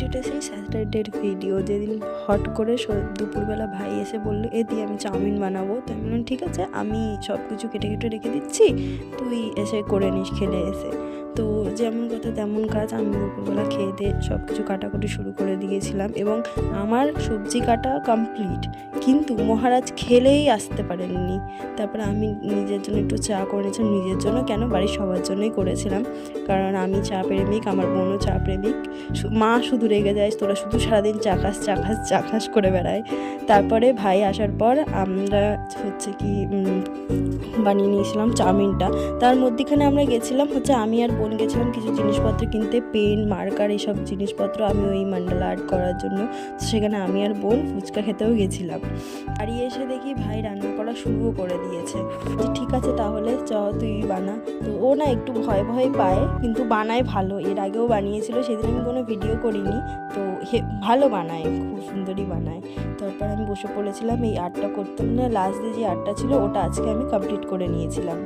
এটা সেই স্যাটারডের ভিডিও, যেদিন হট করে দুপুরবেলা ভাই এসে বললো দিয়ে আমি চাউমিন বানাবো। তো আমি বললাম ঠিক আছে, আমি সব কিছু কেটে কেটে রেখে দিচ্ছি, তুই এসে করে নিস খেলে এসে। তো যেমন কথা তেমন কাজ, আমি দুপুরবেলা খেয়ে দিয়ে সব কিছু কাটাকুটি শুরু করে দিয়েছিলাম এবং আমার সবজি কাটা কমপ্লিট, কিন্তু মহারাজ খেলেই আসতে পারেননি। তারপরে আমি নিজের জন্য একটু চা করে নিয়েছিলাম, নিজের জন্য কেন, বাড়ির সবার জন্যই করেছিলাম, কারণ আমি চা প্রেমিক, আমার বোনও চা প্রেমিক। মা শুধু রেগে যায়, তোরা শুধু সারাদিন চাকাস চাকাস চাকাস করে বেড়ায়। তারপরে ভাই আসার পর আমরা হচ্ছে কি বানিয়ে নিয়েছিলাম চাউমিনটা। তার মধ্যেখানে আমরা গেছিলাম হচ্ছে, আমি আর বোন গেছিলাম কিছু জিনিসপত্র কিনতে, পেন, মার্কার, এইসব জিনিসপত্র আমি ওই মান্ডালা আর্ট করার জন্য। সেখানে আমি আর বোন ফুচকা খেতেও গেছিলাম। বাড়ি এসে দেখি ভাই রান্না করা শুরুও করে দিয়েছে। যে ঠিক আছে তাহলে চ তুই বানা। তো ও না একটু ভয় ভয় পায়, কিন্তু বানায় ভালো। এর আগেও বানিয়েছিল, সেদিন আমি কোনো ভিডিও করিনি। তো ভালো বানায়, খুব সুন্দরই বানায়। তারপর আমি বসে পড়েছিলাম এই আর্টটা করতে, মানে লাস্ট দিয়ে যে আর্টটা ছিল ওটা আজকে আমি কমপ্লিট করে নিয়েছিলাম।